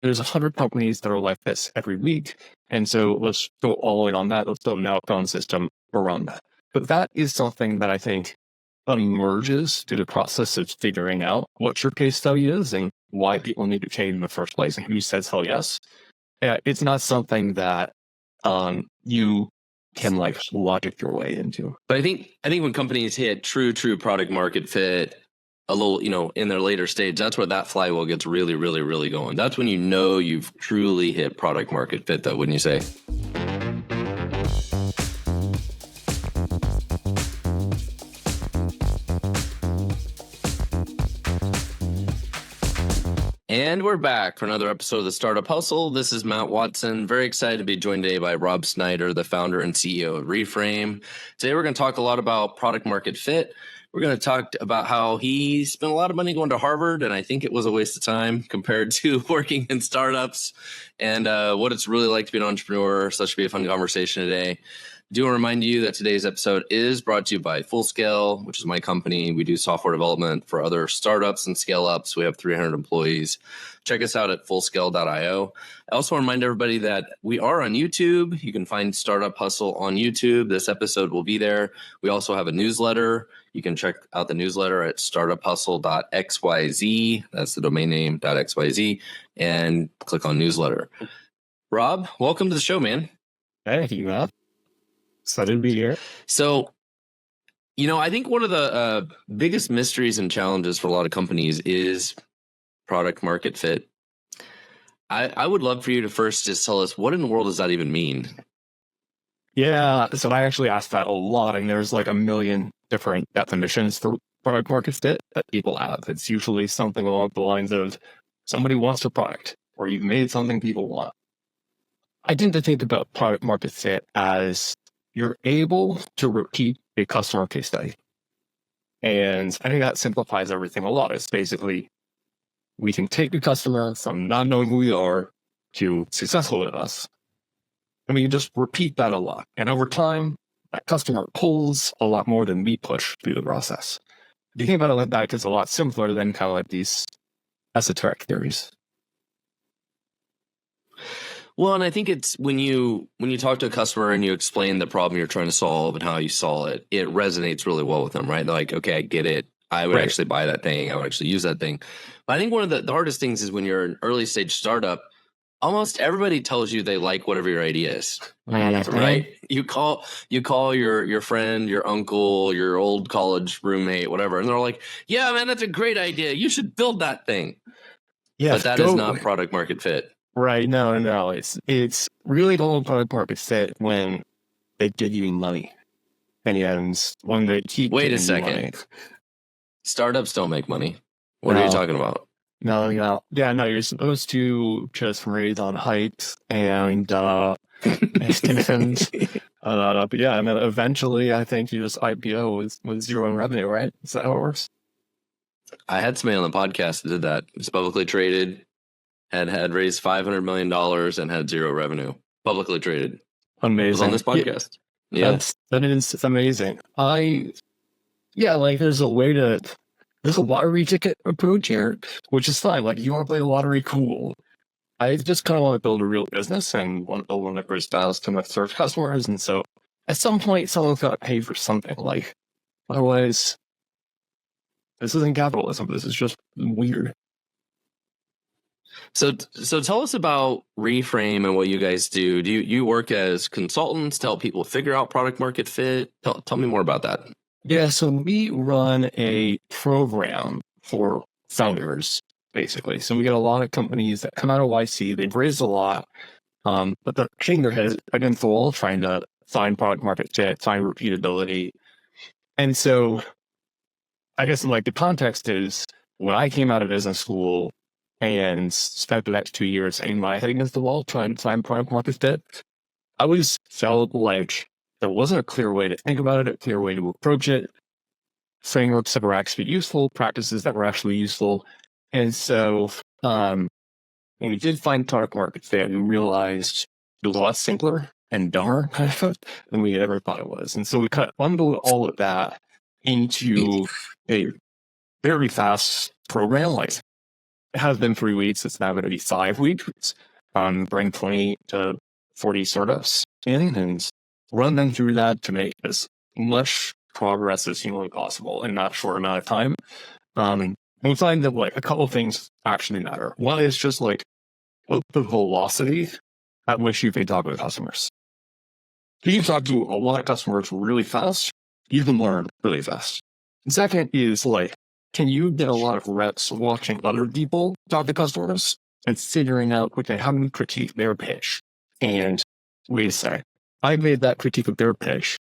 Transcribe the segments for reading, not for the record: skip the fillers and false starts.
there's 100 companies that are like this every week. And so let's go all in on that. Let's build an outbound system around that. But that is something that I think emerges through the process of figuring out what your case study is and why people need to change in the first place and who says hell yes. It's not something that you can like logic your way into. But I think when companies hit true product market fit a little, in their later stage, that's where that flywheel gets really, really, really going. That's when you've truly hit product market fit, though, wouldn't you say? And we're back for another episode of the Startup Hustle. This is Matt Watson. Very excited to be joined today by Rob Snyder, the founder and CEO of Reframe. Today, we're going to talk a lot about product market fit. We're going to talk about how he spent a lot of money going to Harvard, and I think it was a waste of time compared to working in startups, and what it's really like to be an entrepreneur. So that should be a fun conversation today. I do want to remind you that today's episode is brought to you by Fullscale, which is my company. We do software development for other startups and scale-ups. We have 300 employees. Check us out at fullscale.io. I also want to remind everybody that we are on YouTube. You can find Startup Hustle on YouTube. This episode will be there. We also have a newsletter. You can check out the newsletter at startuphustle.xyz. That's the domain name, .xyz, and click on newsletter. Rob, welcome to the show, man. Hey, you up? Excited to be here. So, I think one of the biggest mysteries and challenges for a lot of companies is product market fit. I would love for you to first just tell us, what in the world does that even mean? Yeah, so I actually asked that a lot, and there's like a million different definitions for product market fit that people have. It's usually something along the lines of somebody wants a product, or you've made something people want. I tend to think about product market fit as you're able to repeat a customer case study. And I think that simplifies everything a lot. It's basically, we can take a customer from not knowing who we are to successful with us. And we can just repeat that a lot. And over time, that customer pulls a lot more than we push through the process. If you think about it like that, it's a lot simpler than kind of like these esoteric theories. Well, and I think it's when you talk to a customer and you explain the problem you're trying to solve and how you solve it, it resonates really well with them, right? They're like, okay, I get it. I would actually buy that thing. I would actually use that thing. But I think one of the hardest things is when you're an early stage startup, almost everybody tells you they like whatever your idea is, right? You call your friend, your uncle, your old college roommate, whatever, and they're like, yeah, man, that's a great idea. You should build that thing. Yeah, but that is not product market fit. Right. No. It's really the product market fit when they give you money. And when they keep Wait a second. Money. Startups don't make money. What are you talking about? No. Yeah, no, you're supposed to just raise on heights and extensions. But yeah, and then eventually I think you just IPO with zero in revenue, right? Is that how it works? I had somebody on the podcast that did that. It's publicly traded. Had raised $500 million and had zero revenue. Publicly traded. Amazing. It was on this podcast. Yeah. It's amazing. There's a lottery ticket approach here, which is fine. Like, you want to play the lottery, cool. I just kind of want to build a real business and want to build one that grows styles to my serve customers. And so at some point, someone's got to pay for something. Like, otherwise, this isn't capitalism. This is just weird. So tell us about Reframe and what you guys do. Do you work as consultants to help people figure out product market fit? Tell me more about that. Yeah, so we run a program for founders, basically. So we get a lot of companies that come out of YC. They've raised a lot, but they're shaking their heads against the wall, trying to find product market fit, find repeatability. And so I guess like the context is, when I came out of business school and spent the next 2 years hanging my head against the wall trying to find product market fit, I always felt like there wasn't a clear way to think about it, a clear way to approach it, frameworks that were actually useful, practices that were actually useful. And so when we did find product market fit, we realized it was a lot simpler and dumber kind of than we ever thought it was. And so we kind of bundled all of that into a very fast program, like it has been 3 weeks. It's now going to be 5 weeks. Bring 20 to 40 startups in and run them through that to make as much progress as humanly possible in that short amount of time. We find that like a couple of things actually matter. One is just like the velocity at which you can talk with customers. If you can talk to a lot of customers really fast, you can learn really fast. And second is like, can you get a lot of reps watching other people talk to customers and figuring out, okay, how do you critique their pitch? And wait a second, I made that critique of their pitch.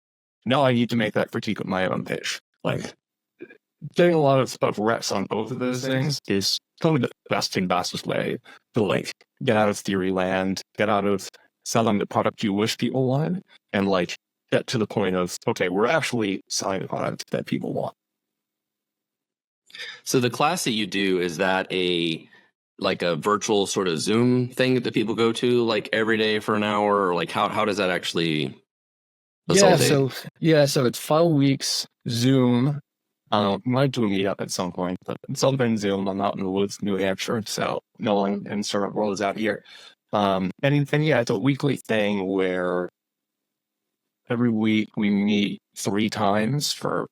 Now I need to make that critique of my own pitch. Like, getting a lot of reps on both of those things is probably the best and fastest way to like get out of theory land, get out of selling the product you wish people wanted, and like get to the point of, okay, we're actually selling the product that people want. So the class that you do, is that like a virtual sort of Zoom thing that people go to like every day for an hour, or like how does that actually facilitate? So it's 5 weeks Zoom. Might do a meetup at some point, but it's all been Zoom. I'm out in the woods, New Hampshire, so no one in startup world is out here. And yeah, it's a weekly thing where every week we meet 3 times for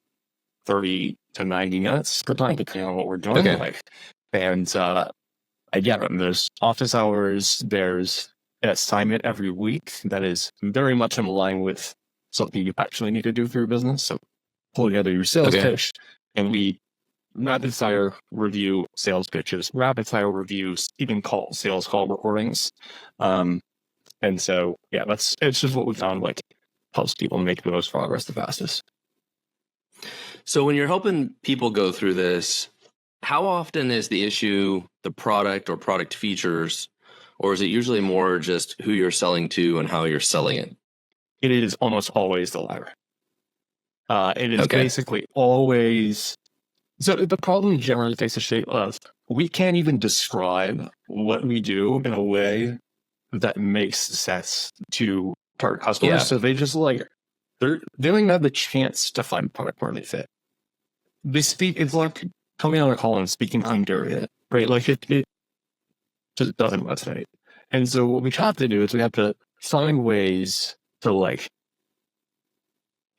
30 to 90 minutes per time, depending on what we're doing. Okay. Like, and again, there's office hours, there's an assignment every week that is very much in line with something you actually need to do for your business. So pull together your sales pitch, and we rapid fire review sales pitches, rapid fire reviews, even sales call recordings. And so, yeah, it's just what we found like helps people make the most progress the fastest. So when you're helping people go through this, how often is the issue the product or product features, or is it usually more just who you're selling to and how you're selling it? It is almost always the latter. It is basically always. So the problem generally takes the shape of we can't even describe what we do in a way that makes sense to target customers. Yeah. So they just like they don't even have the chance to find product market fit. They speak. It's like coming on a call and speaking Hungarian, right? Like it just doesn't resonate. And so what we have to do is we have to find ways to like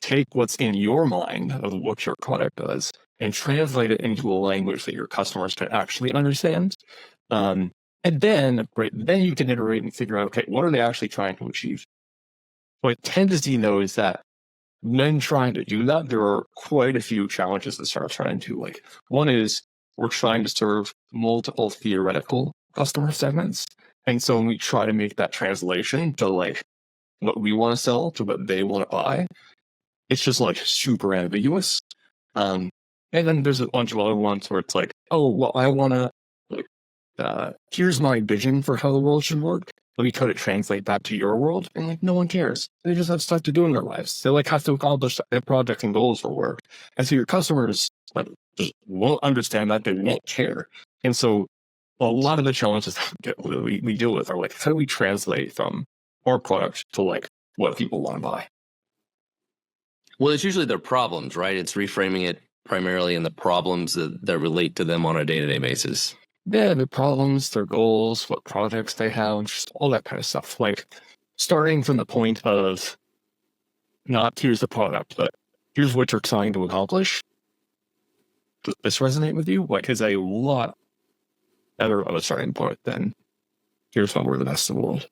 take what's in your mind of what your product does and translate it into a language that your customers can actually understand. And then you can iterate and figure out, okay, what are they actually trying to achieve? What I tend to see though is that when trying to do that, there are quite a few challenges that start trying to like, one is we're trying to serve multiple theoretical customer segments. And so when we try to make that translation to like what we want to sell to what they want to buy, it's just like super ambiguous. And then there's a bunch of other ones where it's like, oh, well, I want to, like, here's my vision for how the world should work. Let me try to translate that to your world. And like, no one cares. They just have stuff to do in their lives. They like have to accomplish their projects and goals for work. And so your customers like just won't understand that. They won't care. And so a lot of the challenges that we deal with are like, how do we translate from our product to like what people want to buy? Well, it's usually their problems, right? It's reframing it primarily in the problems that relate to them on a day-to-day basis. Yeah, their problems, their goals, what projects they have, just all that kind of stuff. Like starting from the point of not here's the product, but here's what you're trying to accomplish. Does this resonate with you? Like, is a lot better of a starting point than here's why we're the best in the world.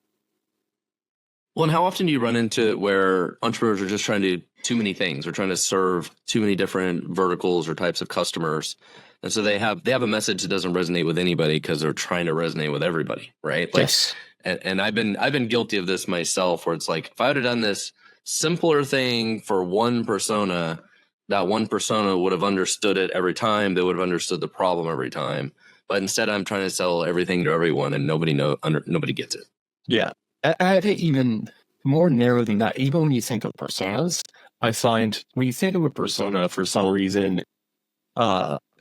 Well, and how often do you run into it where entrepreneurs are just trying to do too many things or trying to serve too many different verticals or types of customers? And so they have a message that doesn't resonate with anybody because they're trying to resonate with everybody, right? Like, yes. And I've been guilty of this myself, where it's like, if I would have done this simpler thing for one persona, that one persona would have understood it every time. They would have understood the problem every time. But instead, I'm trying to sell everything to everyone, and nobody gets it. Yeah. I think even more narrow than that, even when you think of personas, I find when you think of a persona, for some reason,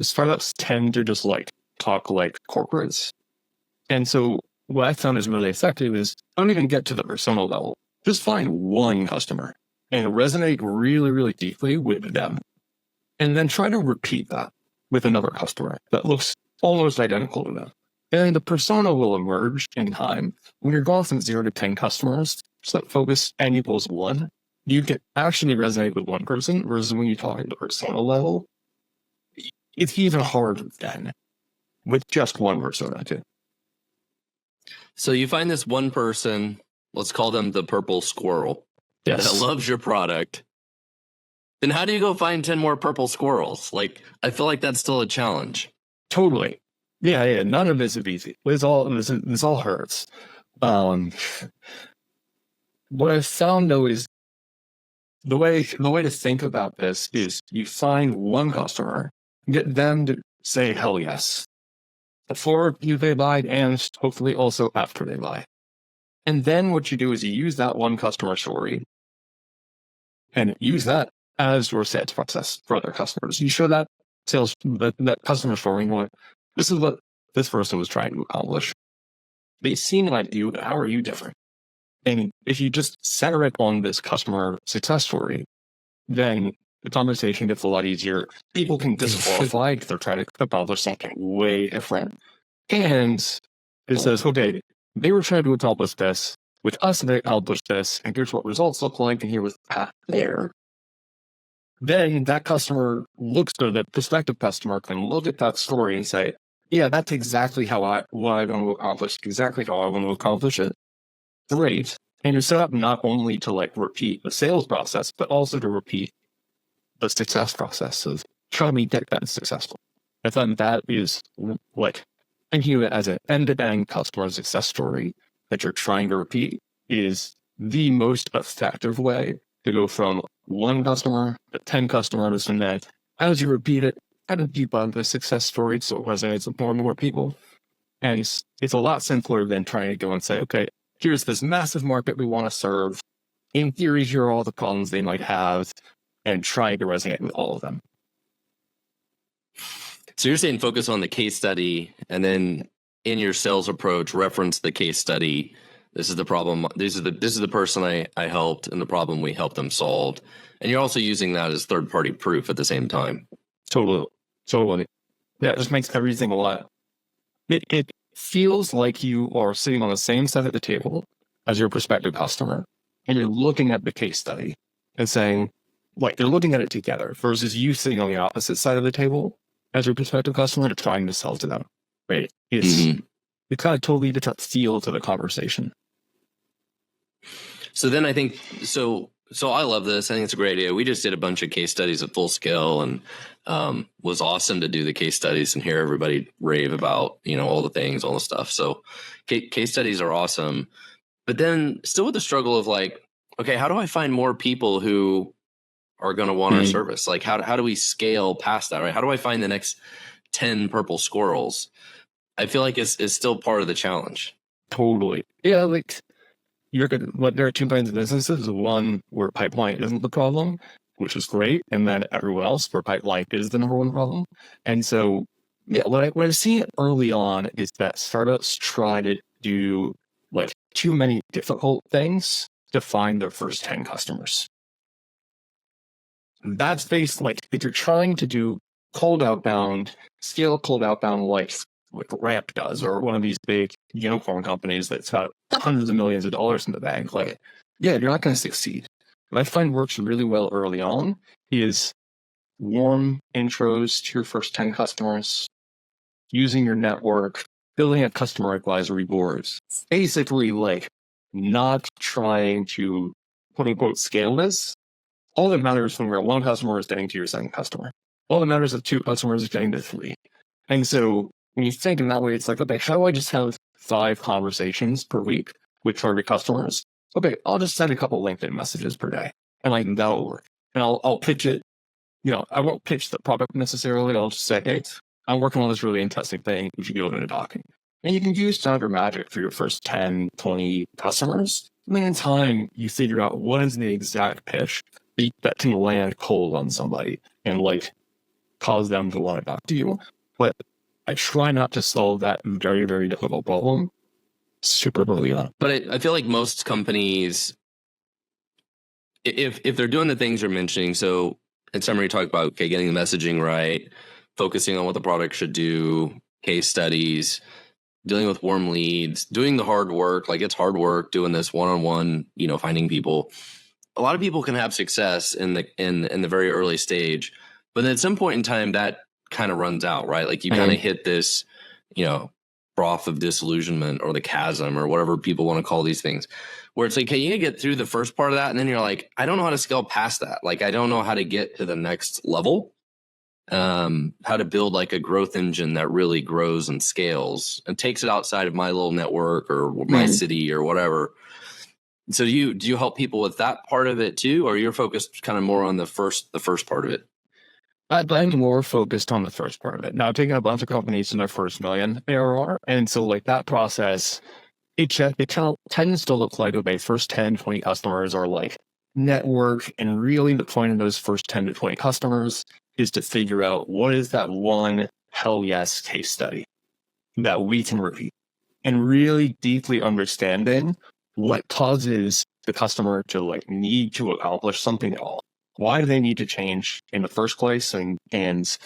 startups tend to just like talk like corporates. And so what I found is really effective is don't even get to the persona level. Just find one customer and resonate really, really deeply with them. And then try to repeat that with another customer that looks almost identical to them. And the persona will emerge in time. When you're going from 0 to 10 customers, so focus N equals 1, you can actually resonate with one person, versus when you talk at the persona level, it's even harder then with just one persona too. So you find this one person, let's call them the purple squirrel, Yes. that loves your product. Then how do you go find 10 more purple squirrels? Like, I feel like that's still a challenge. Totally. Yeah. None of this is easy. This all hurts. What I've found though is the way to think about this is you find one customer, get them to say hell yes before they buy, and hopefully also after they buy. And then what you do is you use that one customer story and use that as your sales process for other customers. You show that that customer story, what this is what this person was trying to accomplish. They seem like you, how are you different? And if you just center it on this customer success story, then the conversation gets a lot easier. People can disqualify if they're trying to accomplish something way different. And it says, okay, they were trying to accomplish this. With us, they accomplished this. And here's what results look like. And here was the path there. Then that customer looks to the prospective customer can look at that story and say, yeah, that's exactly what I want to accomplish, exactly how I want to accomplish it. Great. And you're set up not only to repeat the sales process, but also to repeat the success process of trying to get that successful. I thought that is thinking of it as an end-to-end customer success story that you're trying to repeat is the most effective way to go from one customer to 10 customers, and then as you repeat it, kind of debug the success story so it resonates with more and more people. And it's a lot simpler than trying to go and say, okay, here's this massive market we want to serve. In theory, here are all the problems they might have, and trying to resonate with all of them. So you're saying focus on the case study, and then in your sales approach, reference the case study. This is the problem. This is the person I helped, and the problem we helped them solve. And you're also using that as third-party proof at the same time. Totally. Yeah, it just makes everything a lot. It feels like you are sitting on the same side of the table as your prospective customer, and you're looking at the case study and saying, they're looking at it together, versus you sitting on the opposite side of the table as your prospective customer and trying to sell to them. Right? It's kind of totally different feel to the conversation. So then I think so I love this. I think it's a great idea. We just did a bunch of case studies at Full Scale, and was awesome to do the case studies and hear everybody rave about, all the things, all the stuff. So case studies are awesome. But then still with the struggle of okay, how do I find more people who are going to want our service? How do we scale past that, right? How do I find the next 10 purple squirrels? I feel like it's still part of the challenge. Totally. Yeah, you're good. There are two kinds of businesses. One where pipeline isn't the problem, which is great, and then everywhere else where pipeline is the number one problem. And so, yeah, what I see early on is that startups try to do too many difficult things to find their first 10 customers. That's based if you're trying to do cold outbound, scale cold outbound like Ramp does, or one of these big unicorn companies that's got hundreds of millions of dollars in the bank, you're not going to succeed. What I find works really well early on is warm intros to your first 10 customers, using your network, building a customer advisory boards. Basically, not trying to quote unquote scale this. All that matters when we're one customer is getting to your second customer. All that matters is 2 customers is getting to 3. And so when you think in that way, it's okay, how do I just have 5 conversations per week with target customers? Okay, I'll just send a couple LinkedIn messages per day, and that'll work. And I'll pitch it. I won't pitch the product necessarily. I'll just say, hey, I'm working on this really interesting thing. We should be open to talking. And you can use Sound Magic for your first 10, 20 customers. And then in time, you figure out what is the exact pitch that can land cold on somebody and cause them to want to talk to you. But I try not to solve that very, very difficult problem super early on. But I feel like most companies, if they're doing the things you're mentioning, so in summary, you talk about, okay, getting the messaging right, focusing on what the product should do, case studies, dealing with warm leads, doing the hard work. Like it's hard work doing this one-on-one, finding people. A lot of people can have success in the very early stage, but then at some point in time that kind of runs out, right? Like you kind of hit this, froth of disillusionment or the chasm or whatever people want to call these things, where it's like, hey, you get through the first part of that, and then you're like, I don't know how to scale past that. Like I don't know how to get to the next level. How to build like a growth engine that really grows and scales and takes it outside of my little network or my city or whatever. So do you help people with that part of it too, or you're focused kind of more on the first part of it? I'm more focused on the first part of it. Now, I've taken a bunch of companies in their first million ARR, and so like that process, it tends to look like, okay, first 10, 20 customers are like network, and really the point of those first 10 to 20 customers is to figure out what is that one hell yes case study that we can repeat, and really deeply understanding what causes the customer to like need to accomplish something at all. Why do they need to change in the first place, and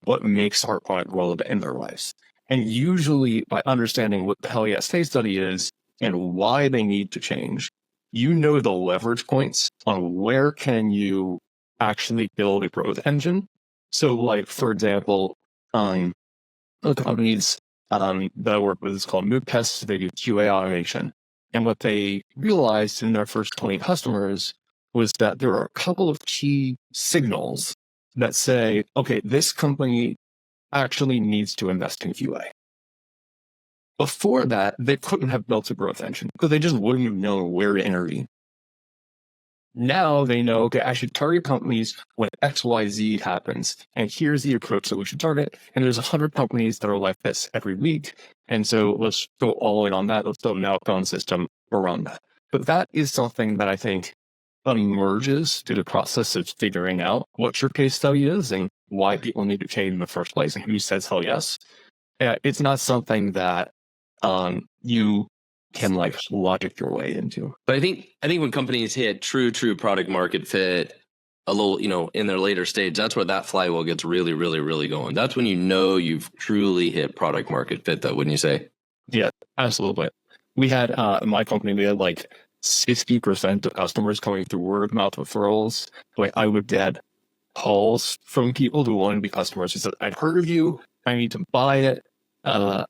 what makes our product relevant in their lives? And usually by understanding what the hell yes case study is and why they need to change, the leverage points on where can you actually build a growth engine. So like, for example, the companies that I work with is called Move Tests. They do QA automation. And what they realized in their first 20 customers was that there are a couple of key signals that say, okay, this company actually needs to invest in QA. Before that, they couldn't have built a growth engine because they just wouldn't have known where to intervene. Now they know, okay, I should target companies when XYZ happens, and here's the approach that we should target. And there's 100 companies that are like this every week. And so let's go all in on that. Let's build an outbound system around that. But that is something that I think emerges through the process of figuring out what your case study is and why people need to change in the first place and who says hell yes. It's not something that you can like logic your way into. But I think when companies hit true product market fit a little, in their later stage, that's where that flywheel gets really, really, really going. That's when you've truly hit product market fit, though, wouldn't you say? Yeah, absolutely. We had my company, we had like 60% of customers coming through word of mouth referrals. Like I would get calls from people who wanted to be customers who said, I'd heard of you, I need to buy it. How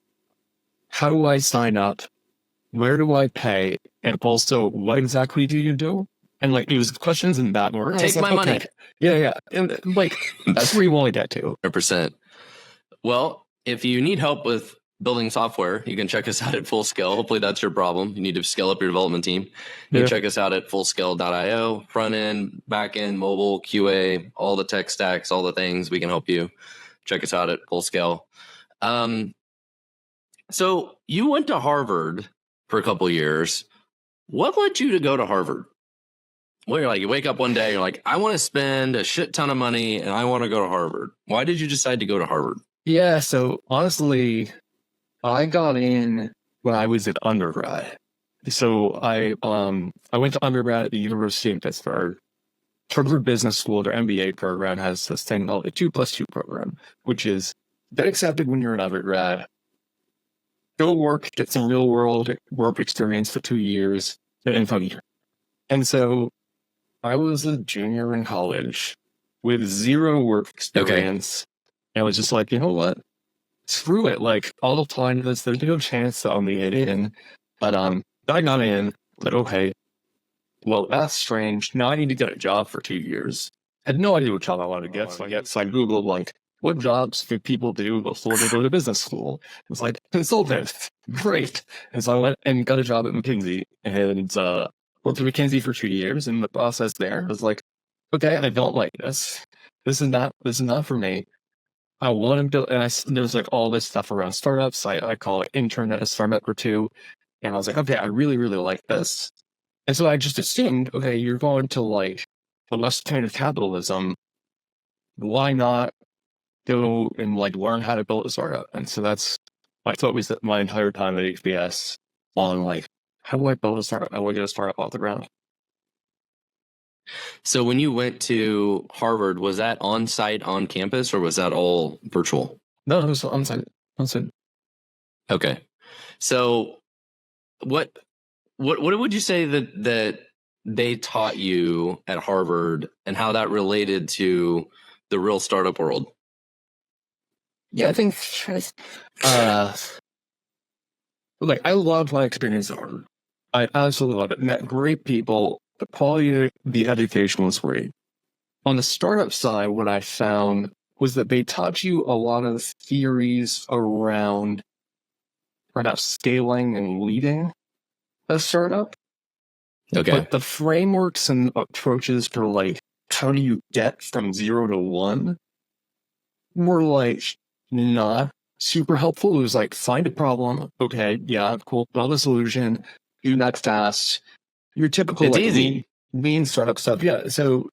do I sign up? Where do I pay? And also, what exactly do you do? And like, it was questions in that order. Take my money. Yeah. And like, that's where you want to get to. 100%. Well, if you need help with building software, you can check us out at Full Scale. Hopefully that's your problem. You need to scale up your development team. You can check us out at fullscale.io, front end, back end, mobile, QA, all the tech stacks, all the things. We can help you. Check us out at Full Scale. So you went to Harvard for a couple of years. What led you to go to Harvard? Well, you're like, you wake up one day, you're like, I want to spend a shit ton of money and I want to go to Harvard. Why did you decide to go to Harvard? Yeah, so honestly, I got in when I was at undergrad. So I went to undergrad at the University of Pittsburgh. Harvard Business School, their MBA program, has this thing called a 2+2 program, which is get accepted when you're an undergrad. Go work, get some real world work experience for 2 years, and come here. And so I was a junior in college with zero work experience. And I was just like, you know what? Screw it. Like, I'll apply to this. There's no chance that I'll get in. But I got in. Like, okay, well, that's strange. Now I need to get a job for 2 years. I had no idea what job I wanted to get. So I Googled, like, what jobs could people do before they go to business school? It was like, consultant. Great. And so I went and got a job at McKinsey and worked at McKinsey for 2 years. And the process there was like, okay, I don't like this. This is not for me. I want to build, and there's like all this stuff around startups. I call it intern at a startup or two. And I was like, okay, I really, really like this. And so I just assumed, okay, you're going to like the less kind of capitalism. Why not go and like learn how to build a startup? And so that's my focus my entire time at HBS on like, how do I build a startup? How do I get a startup off the ground? So when you went to Harvard, was that on site, on campus, or was that all virtual? No, it was on site. On site. Okay. So what would you say that they taught you at Harvard and how that related to the real startup world? Yeah, I think uh like I loved my experience at Harvard. I absolutely loved it. Met great people. The quality of the education was great. On the startup side, what I found was that they taught you a lot of theories around perhaps scaling and leading a startup, Okay. but the frameworks and approaches for like how do you get from 0 to 1 were like not super helpful. It was like find a problem, okay, yeah, cool, build a solution, do that fast. Your typical It's like easy. lean startup stuff. Yeah, so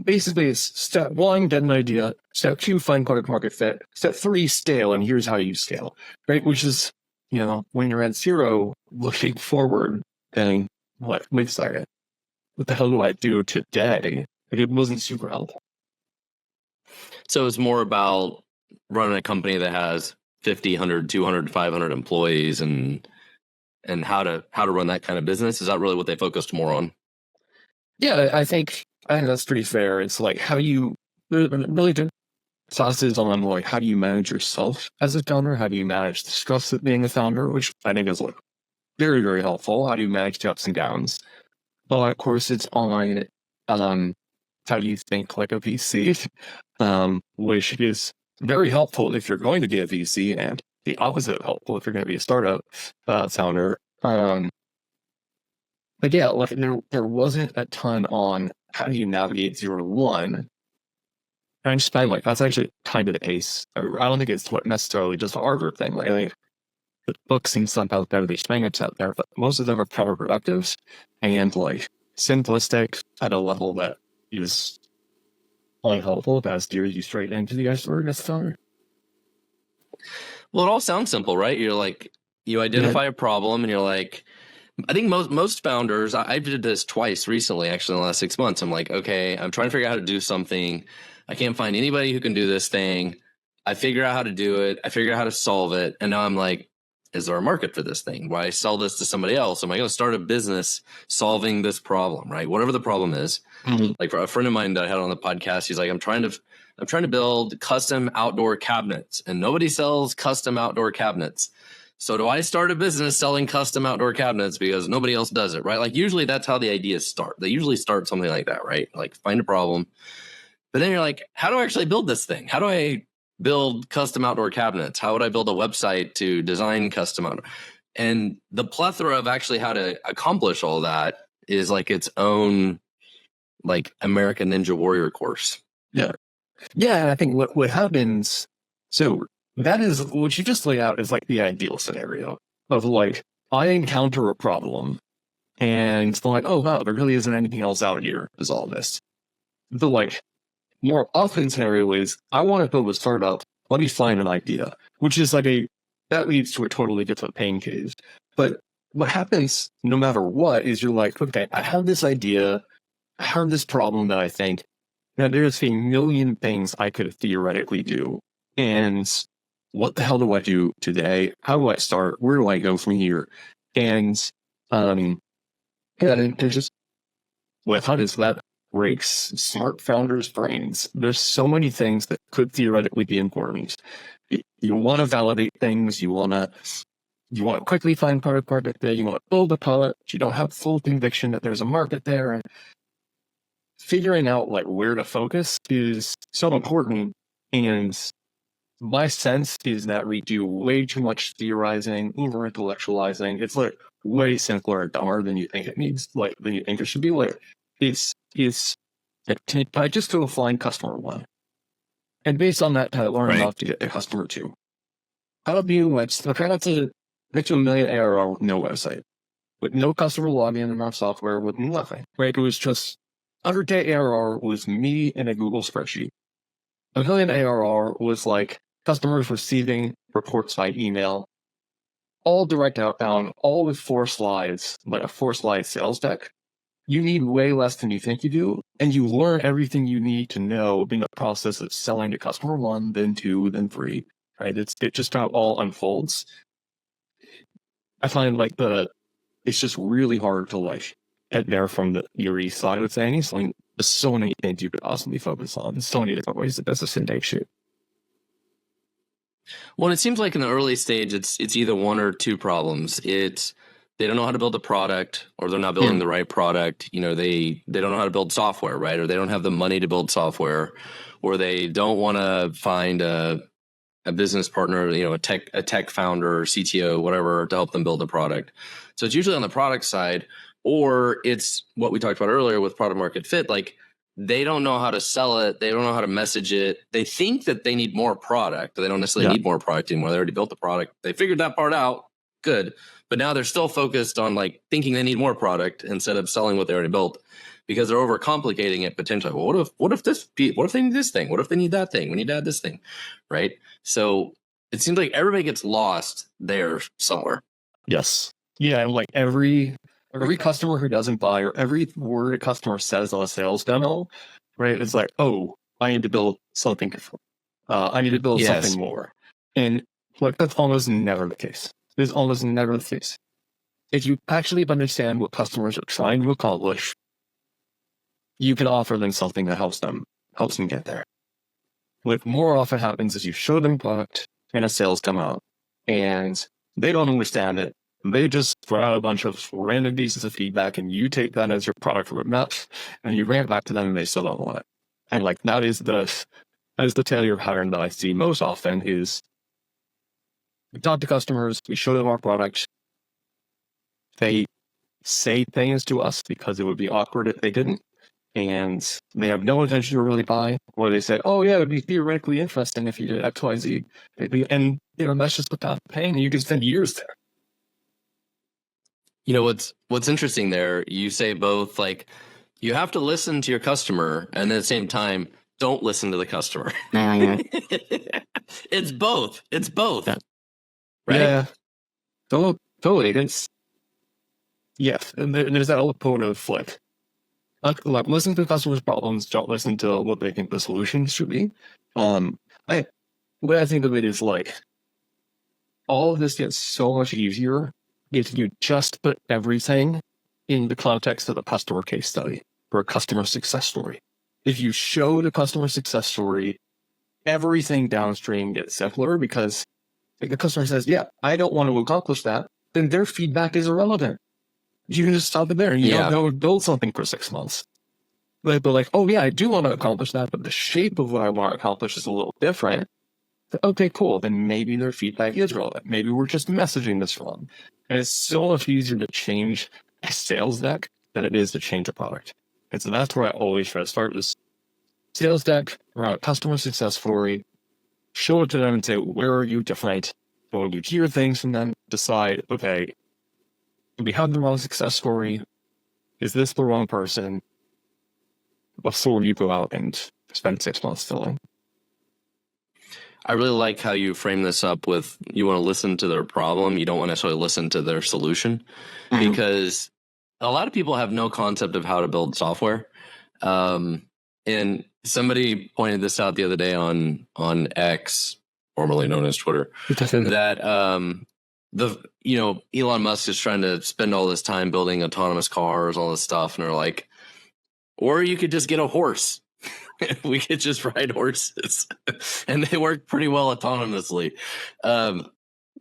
basically, it's step 1, get an idea. Step 2, find product market fit. Step 3, scale, and here's how you scale, right? Which is, when you're at 0, looking forward, saying, wait a second, what the hell do I do today? Like, it wasn't super helpful. So it's more about running a company that has 50, 100, 200, 500 employees and how to run that kind of business. Is that really what they focused more on? Yeah, I think that's pretty fair. It's like, how do you really do sauces on like how do you manage yourself as a founder? How do you manage the stress of being a founder, which I think is like very, very helpful. How do you manage the ups and downs? Well, of course, it's on how do you think like a VC, which is very helpful if you're going to be a VC, and the opposite of helpful if you're going to be a startup founder. But yeah, like there wasn't a ton on how do you navigate 0 to 1. And I just find like that's actually kind of the case. I don't think it's what necessarily just a Harvard thing. Like, I think the books and stuff out there, these magnets out there, but most of them are counterproductive and like simplistic at a level that is unhelpful that steers you straight into the iceberg as a founder. Well, it all sounds simple, right? You're like, you identify a problem and you're like, I think most founders, I did this twice recently, actually in the last 6 months. I'm like, okay, I'm trying to figure out how to do something. I can't find anybody who can do this thing. I figure out how to do it. I figure out how to solve it. And now I'm like, is there a market for this thing? Why I sell this to somebody else? Am I going to start a business solving this problem, right? Whatever the problem is. Mhm. Like for a friend of mine that I had on the podcast, he's like, I'm trying to build custom outdoor cabinets and nobody sells custom outdoor cabinets. So do I start a business selling custom outdoor cabinets because nobody else does it, right? Like usually that's how the ideas start. They usually start something like that, right? Like find a problem. But then you're like, how do I actually build this thing? How do I build custom outdoor cabinets? How would I build a website to design custom outdoor? And the plethora of actually how to accomplish all that is like its own like American Ninja Warrior course. Yeah. Yeah, and I think what happens, so that is what you just laid out is like the ideal scenario of like, I encounter a problem and it's like, oh wow, there really isn't anything else out here to solve this. The like more often scenario is I want to build a startup, let me find an idea, which is like that leads to a totally different pain case. But what happens no matter what is you're like, okay, I have this idea, I have this problem that I think now, there's a million things I could theoretically do. And what the hell do I do today? How do I start? Where do I go from here? And there's just, well, how does that breaks smart founders' brains? There's so many things that could theoretically be important. You want to validate things. You want to quickly find product market fit. You want to build a product. You don't have full conviction that there's a market there. And figuring out like where to focus is so important. And my sense is that we do way too much theorizing, over intellectualizing. It's like way simpler and dumber than you think it needs, like than you think it should be. Like it's I just go find customer 1. And based on that, I learn enough to get to customer 2. How do you try not to get to 1 million ARR with no website, with no customer login in our software, with nothing, right? It was just 100K ARR was me in a Google spreadsheet. 1 million ARR was like customers receiving reports by email, all direct outbound, all with 4 slides, like a 4-slide sales deck. You need way less than you think you do, and you learn everything you need to know in the process of selling to customer 1, then 2, then 3, right? It just how it all unfolds. I find like it's just really hard to like get there from the theory side of things. Like there's so many things you could possibly focus on. There's so many different ways that business can take shape. Well, it seems like in the early stage, it's either one or two problems. It's they don't know how to build a product, or they're not building the right product. They don't know how to build software, right? Or they don't have the money to build software, or they don't want to find a business partner, a tech founder or CTO, whatever, to help them build a product. So it's usually on the product side, or it's what we talked about earlier with product market fit. Like they don't know how to sell it. They don't know how to message it. They think that they need more product. They don't necessarily need more product anymore. They already built the product. They figured that part out. Good. But now they're still focused on like thinking they need more product instead of selling what they already built, because they're overcomplicating it potentially. Well, what if they need this thing? What if they need that thing? We need to add this thing, right? So it seems like everybody gets lost there somewhere. Yes. Yeah, and like every customer who doesn't buy, or every word a customer says on a sales demo, right? It's like, oh, I need to build something different. I need to build something more. And like that's almost never the case. It's almost never the case. If you actually understand what customers are trying to accomplish, you can offer them something that helps them get there. What more often happens is you show them product and a sales come out, and they don't understand it. They just throw out a bunch of random pieces of feedback, and you take that as your product roadmap, and you bring it back to them, and they still don't want it. And like that is the failure pattern that I see most often. Is we talk to customers, we show them our product, they say things to us because it would be awkward if they didn't, and they have no intention to really buy, or they say, oh yeah, it would be theoretically interesting if you did X, Y, Z. And that's just without paying. You can spend years there. What's interesting there, you say both, like you have to listen to your customer, and at the same time, don't listen to the customer. It's both. Yeah. Right? Yeah. Totally. Yes. And there's that old quote of like listen to the customer's problems, don't listen to what they think the solution should be. What I think of it is like all of this gets so much easier if you just put everything in the context of the customer case study or a customer success story. If you show the customer success story, everything downstream gets simpler, because if the customer says, yeah, I don't want to accomplish that, then their feedback is irrelevant. You can just stop it there. You don't build something for 6 months. But like, oh yeah, I do want to accomplish that, but the shape of what I want to accomplish is a little different. Okay, cool. Then maybe their feedback is relevant. Maybe we're just messaging this wrong. And it's so much easier to change a sales deck than it is to change a product. And so that's where I always try to start this sales deck around a customer success story, show it to them and say, where are you different? When you hear things from them, decide, okay, we have the wrong success story. Is this the wrong person? Before you go out and spend 6 months filling. I really like how you frame this up with you want to listen to their problem. You don't want to necessarily listen to their solution, because a lot of people have no concept of how to build software. And somebody pointed this out the other day on X, formerly known as Twitter, that Elon Musk is trying to spend all this time building autonomous cars, all this stuff, and they're like, or you could just get a horse. We could just ride horses, and they work pretty well autonomously. But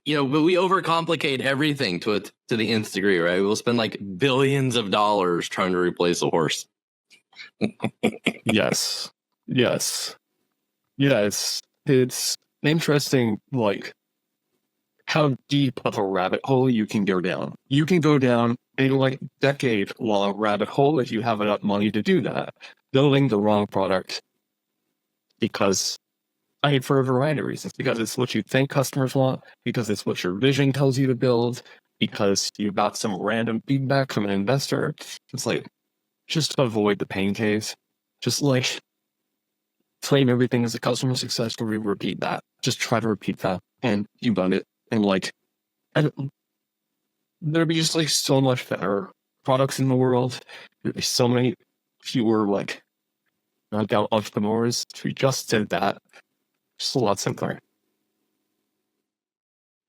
we overcomplicate everything to the nth degree, right? We'll spend like billions of dollars trying to replace a horse. Yes. Yeah, it's interesting, like how deep of a rabbit hole you can go down. You can go down a like decade-long rabbit hole if you have enough money to do that, building the wrong product, because for a variety of reasons, because it's what you think customers want, because it's what your vision tells you to build, because you got some random feedback from an investor. It's like, just avoid the pain caves. Just like frame everything as a customer success story, repeat that. Just try to repeat that, and you've done it. And like, there'd be just like so much better products in the world. There'd be so many fewer like knockdown entrepreneurs if we just did that. Just a lot simpler.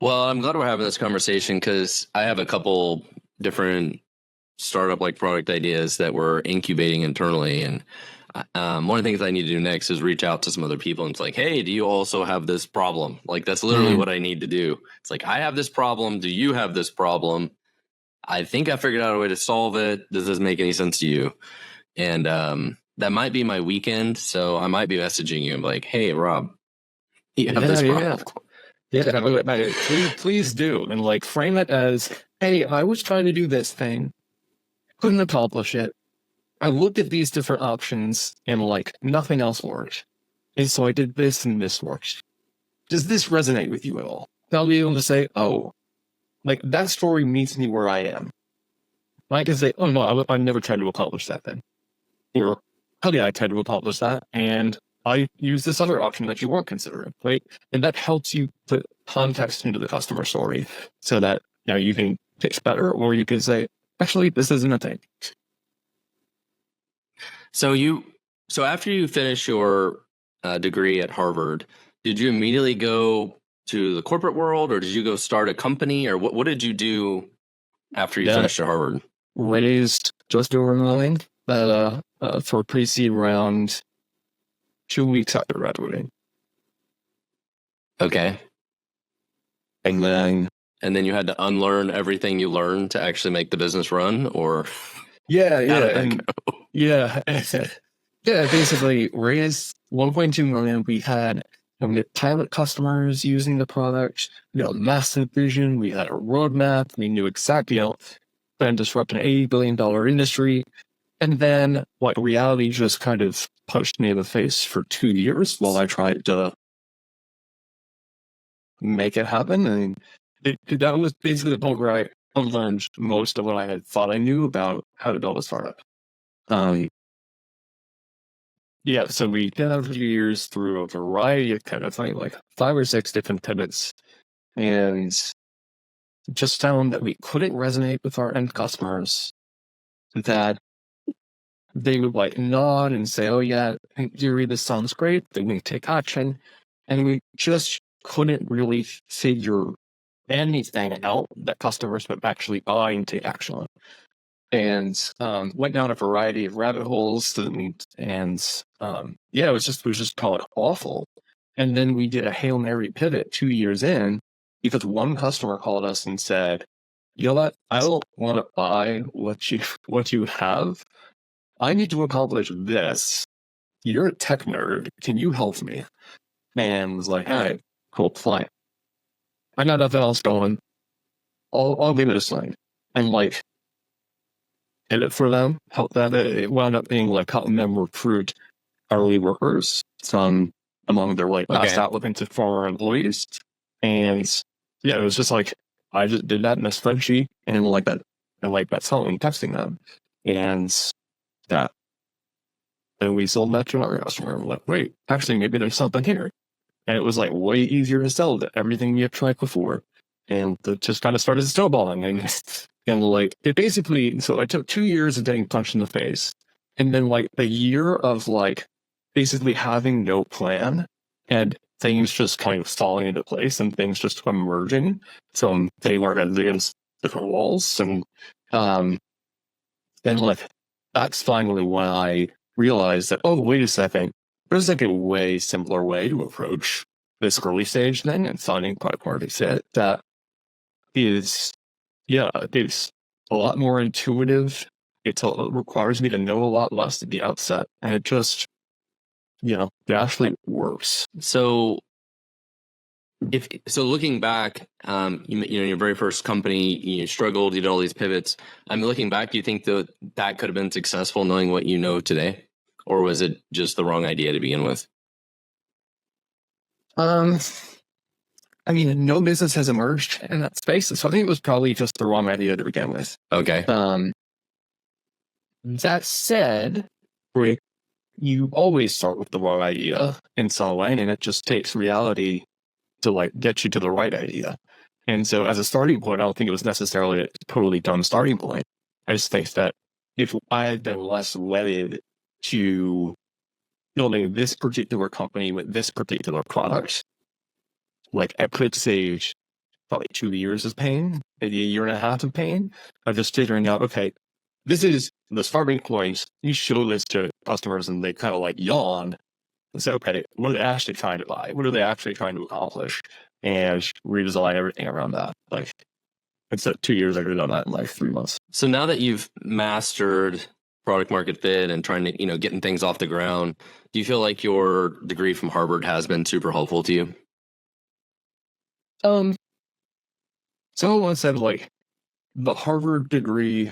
Well, I'm glad we're having this conversation because I have a couple different startup like product ideas that we're incubating internally. And one of the things I need to do next is reach out to some other people and it's like, hey, do you also have this problem? Like, that's literally Mm. what I need to do. It's like, I have this problem. Do you have this problem? I think I figured out a way to solve it. Does this make any sense to you? And that might be my weekend. So I might be messaging you. I'm like, hey, Rob, you have this problem. Yeah. Please do. And like frame it as, hey, I was trying to do this thing, couldn't accomplish it. I looked at these different options and like nothing else worked. And so I did this and this worked. Does this resonate with you at all? I'll be able to say, oh, like that story meets me where I am. I can say, oh no, I never tried to accomplish that then. Or, oh yeah, I tried to accomplish that. And I use this other option that you weren't considering, right? And that helps you put context into the customer story so that now you can pitch better, or you can say, actually, this isn't a thing. So after you finish your degree at Harvard, did you immediately go to the corporate world, or did you go start a company, or what did you do after you Yeah, finished at Harvard? raised just over 9 that for pre-seed round 2 weeks after graduating. Okay. And then And then you had to unlearn everything you learned to actually make the business run, or yeah, how did that and go? yeah, yeah, basically raised 1.2 million. We had pilot customers using the product. We had a massive vision. We had a roadmap. We knew exactly, plan to disrupt an $80 billion industry. And then what reality just kind of punched me in the face for 2 years while I tried to make it happen. And that was basically the point where I unlearned most of what I had thought I knew about how to build a startup. Yeah, so we did that for 2 years through a variety of kind of like 5 or 6 different pivots, and just found that we couldn't resonate with our end customers, that they would like nod and say, oh yeah, in theory, this sounds great, then we take action. And we just couldn't really figure anything out that customers would actually buy and take action on. And went down a variety of rabbit holes, and yeah, it was just called awful. And then we did a Hail Mary pivot 2 years in because one customer called us and said, you know what, I don't want to buy what you have. I need to accomplish this. You're a tech nerd. Can you help me? And was like, all right, cool, fine. I got nothing else going. I'll give it a swing. And like, did it for them, help them. It wound up being like helping them recruit hourly workers from among their like last applicants and former employees. And yeah, it was just like, I just did that in a spreadsheet and like that, and like that's how I'm texting them. And that, and we sold that to another customer. We're like, wait, actually, maybe there's something here. And it was like way easier to sell than everything we had tried before. And it just kind of started snowballing. And like, it basically, so I took 2 years of getting punched in the face. And then like a year of like basically having no plan and things just kind of falling into place and things just emerging. So they weren't against different walls. And like, that's finally when I realized that, oh, wait a second, there's like a way simpler way to approach this early stage thing and finding product market fit that is, yeah, it's a lot more intuitive. It requires me to know a lot less at the outset. And it just, it actually works. So looking back, your very first company, you struggled, you did all these pivots. I'm looking back, do you think that could have been successful knowing what you know today? Or was it just the wrong idea to begin with? I mean, no business has emerged in that space, so I think it was probably just the wrong idea to begin with. Okay. That said, you always start with the wrong idea in some way, and it just takes reality to like get you to the right idea. And so as a starting point, I don't think it was necessarily a totally dumb starting point. I just think that if I had been less wedded to building this particular company with this particular product, like at Clip Stage, probably 2 years of pain, maybe a year and a half of pain, of just figuring out, okay, this is the starting point. You show this to customers and they kind of like yawn and say, okay, what are they actually trying to buy? What are they actually trying to accomplish? And redesign everything around that. Like, instead of 2 years, I could have done that in like 3 months. So now that you've mastered product market fit and trying to, getting things off the ground, do you feel like your degree from Harvard has been super helpful to you? Someone said like the Harvard degree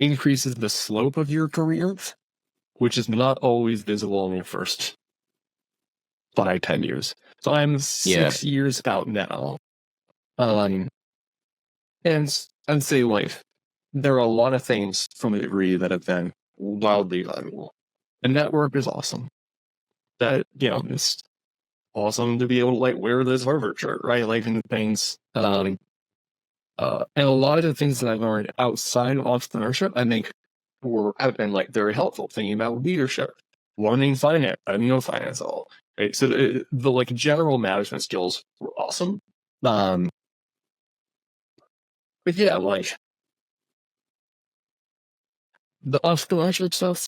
increases the slope of your career, which is not always visible in your first 5-10 years. So I'm 6 years out now. And I'd say like there are a lot of things from a degree that have been wildly valuable. The network is awesome. That, it's awesome to be able to like wear this Harvard shirt, right? Like in things. And a lot of the things that I've learned outside of entrepreneurship, I think have been like very helpful. Thinking about leadership, learning finance. I didn't know finance at all. Right? So the like general management skills were awesome. But yeah, like the entrepreneurship stuff,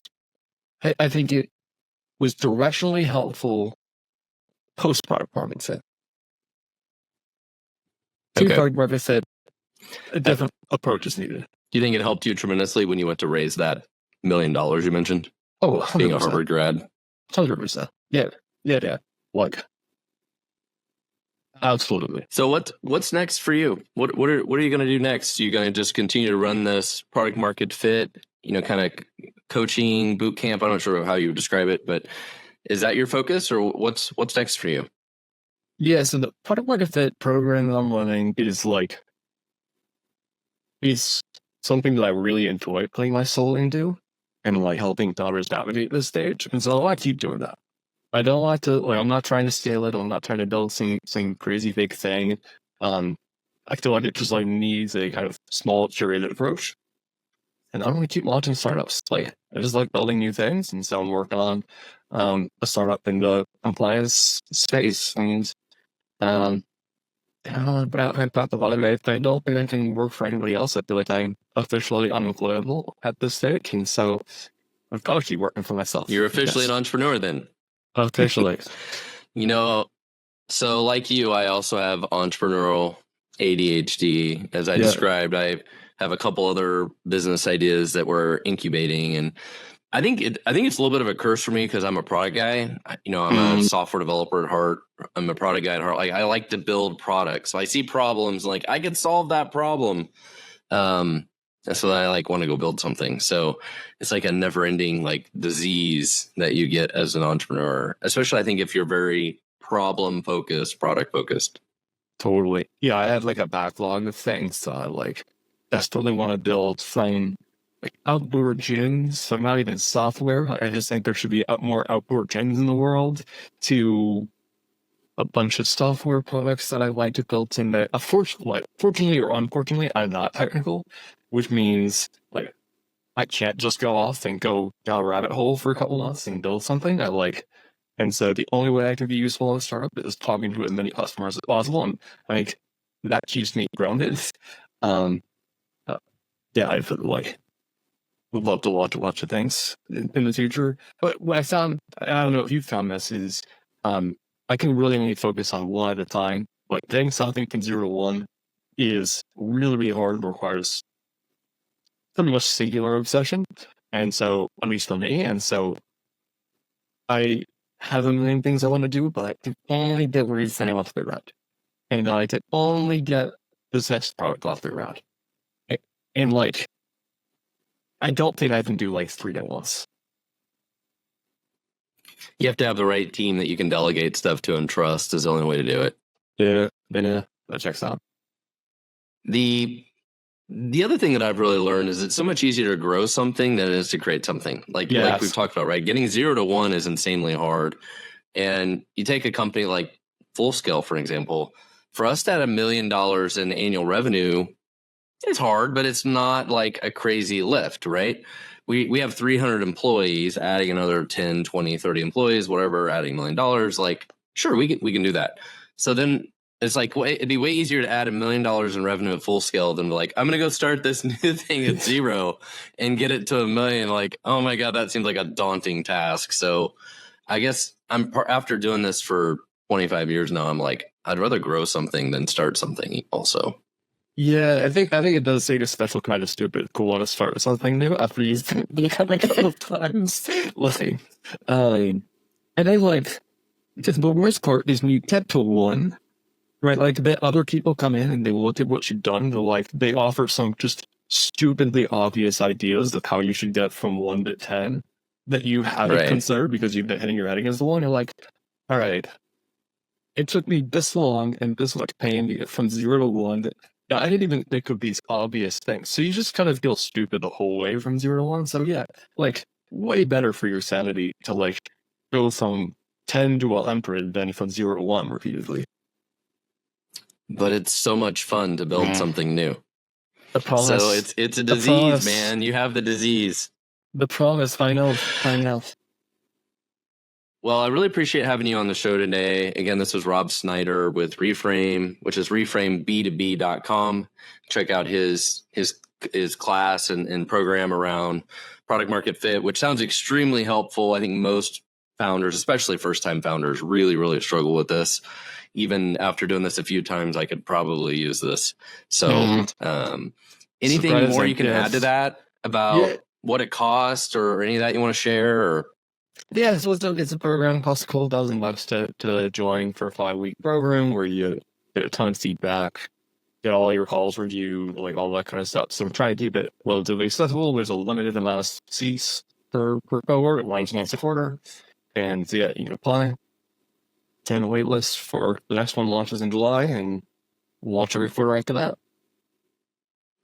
I think it was directionally helpful post product market fit. Product market fit, a different approach is needed. Do you think it helped you tremendously when you went to raise that $1 million you mentioned? Oh, 100%. Being a Harvard grad. 100%. Yeah. Like, absolutely. So what's next for you? What are you going to do next? Are you going to just continue to run this product market fit, kind of coaching boot camp? I'm not sure how you would describe it, but is that your focus, or what's next for you? Yeah, so the product market fit program that I'm running is something that I really enjoy putting my soul into and like helping founders navigate this stage. And so I want to keep doing that. I don't like to, like, I'm not trying to scale it. I'm not trying to build some crazy big thing. I feel like it just like needs a kind of small curated approach. And I'm going to keep launching startups. Like, I just like building new things. And so I'm working on a startup in the compliance space. And but I thought about it. I don't think I can work for anybody else. I feel like I'm officially unemployable at this stage. And so I've got to keep working for myself. You're officially an entrepreneur then. Officially. So like you, I also have entrepreneurial ADHD. As I described, I have a couple other business ideas that we're incubating, and I think it's a little bit of a curse for me because I'm a product guy. I'm a software developer at heart. I'm a product guy at heart. Like, I like to build products. So I see problems, like I could solve that problem. So I like want to go build something. So it's like a never ending like disease that you get as an entrepreneur, especially I think if you're very problem focused, product focused. Totally. Yeah. I have like a backlog of things. Like desperately want to build some like outdoor gyms. So not even software. I just think there should be more outdoor gyms in the world to a bunch of software products that I like to build in that. Fortunately or unfortunately, I'm not technical, which means like I can't just go off and go down a rabbit hole for a couple months and build something. And so the only way I can be useful in a startup is talking to as many customers as possible, and like that keeps me grounded. I would love to launch a bunch of things in the future. But what I found, I don't know if you found this, is I can really only focus on one at a time. Like getting something from 0 to 1 is really, really hard and requires pretty much singular obsession. And so, at least for me, and so I have a million things I want to do, but I can only get everything off the ground. And I can only get this next product off the ground. And like, I don't think I can do like 3 at once. You have to have the right team that you can delegate stuff to and trust is the only way to do it. Yeah, that checks out. The other thing that I've really learned is it's so much easier to grow something than it is to create something. Like we've talked about, right? Getting 0 to 1 is insanely hard. And you take a company like Full Scale, for example, for us to add $1 million in annual revenue, it's hard, but it's not like a crazy lift, right? We have 300 employees, adding another 10, 20, 30 employees, whatever, adding $1 million. Like, sure, we can do that. So then It's like it'd be way easier to add $1 million in revenue at full scale than like, I'm gonna go start this new thing at zero and get it to $1 million. Like, oh my god, that seems like a daunting task. So I guess after doing this for 25 years now, I'm like, I'd rather grow something than start something also. Yeah, I think it does take a special kind of stupid cool to start with something new after you've become a couple of times. Like, and I like just the worst part is when you get to one, right? Like that other people come in and they look at what you've done. They offer some just stupidly obvious ideas of how you should get from 1 to 10 that you haven't Right. considered because you've been hitting your head against the wall. And you're like, all right, it took me this long and this much pain to get from 0 to 1 that I didn't even think of these obvious things. So you just kind of feel stupid the whole way from 0 to 1. So yeah, like way better for your sanity to like go from 10 to 100 than from 0 to 1 repeatedly. But it's so much fun to build something new. The promise. So it's a disease, man. You have the disease. The promise. I know. Well, I really appreciate having you on the show today. Again, this was Rob Snyder with Reframe, which is reframeb2b.com. Check out his class and program around product market fit, which sounds extremely helpful. I think most founders, especially first-time founders, really, really struggle with this. Even after doing this a few times, I could probably use this. So anything Surprising, more you can add to that about what it costs or any of that you want to share? Or yeah, so it's a program, costs a couple $1,000 to join for a 5-week program where you get a ton of feedback, get all your calls reviewed, like all that kind of stuff. So we're trying to keep it relatively accessible. There's a limited amount of seats per cohort, it once a quarter. And yeah, you can apply. 10 wait list for the next one launches in July and launch every quarter after that.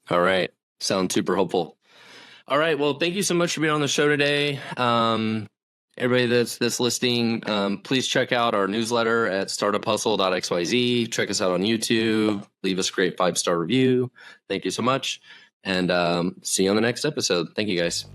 All right. Sounds super hopeful. All right. Well, thank you so much for being on the show today. Everybody that's listening, please check out our newsletter at startuphustle.xyz. Check us out on YouTube. Leave us a great 5-star review. Thank you so much. And see you on the next episode. Thank you, guys.